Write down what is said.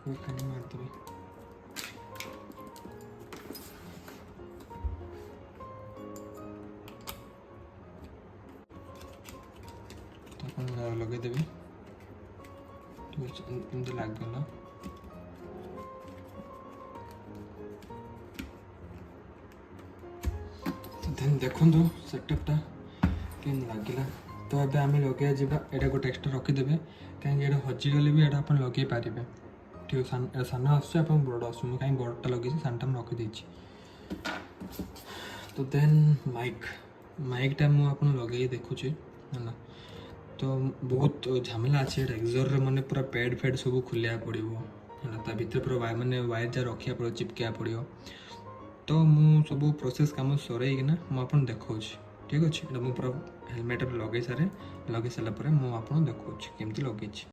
କାନି ମାରିଦେବି। ଲଗେଇଦେବି ଏମିତି ଲାଗିଗଲା। ଦେନ୍ ଦେଖନ୍ତୁ ସେଟଅପ୍ଟା କେମିତି ଲାଗିଲା। ତ ଏବେ ଆମେ ଲଗେଇବା ଯିବା। ଏଇଟା ଗୋଟେ ଏକ୍ସଟ୍ରା ରଖିଦେବେ, କାହିଁକି ଏଇଟା ହଜିଗଲେ ବି ଏଇଟା ଆପଣ ଲଗେଇ ପାରିବେ। ଠିକ୍ ସାନ ଆସୁଛି ଆପଣ ବଡ଼ ଆସୁଛି, ମୁଁ କାହିଁକି ବଡ଼ଟା ଲଗେଇଛି, ସାନଟା ମୁଁ ରଖିଦେଇଛି। ତ ଦେନ୍ ମାଇକ୍ଟା ମୁଁ ଆପଣ ଲଗେଇକି ଦେଖୁଛି ହେଲା। ତ ବହୁତ ଝାମେଲା ଅଛି ଏଇଟା ଏକ୍ସର୍ରେ, ମାନେ ପୁରା ପ୍ୟାଡ୍ ଫ୍ୟାଡ୍ ସବୁ ଖୋଲିବାକୁ ପଡ଼ିବ ହେଲା। ତା ଭିତରେ ପୁରା ମାନେ ୱାୟାର ଯାହା ରଖିବାକୁ ପଡ଼ିବ, ଚିପକାଇବାକୁ ପଡ଼ିବ। ତ ମୁଁ ସବୁ ପ୍ରୋସେସ୍ କାମ ସରେଇକିନା ମୁଁ ଆପଣଙ୍କୁ ଦେଖାଉଛି। ଠିକ୍ ଅଛି, ଏଇଟା ମୁଁ ପୁରା ହେଲମେଟ୍ ଲଗେଇ ସାରିଲା ପରେ ମୁଁ ଆପଣଙ୍କୁ ଦେଖାଉଛି କେମିତି ଲଗେଇଛି।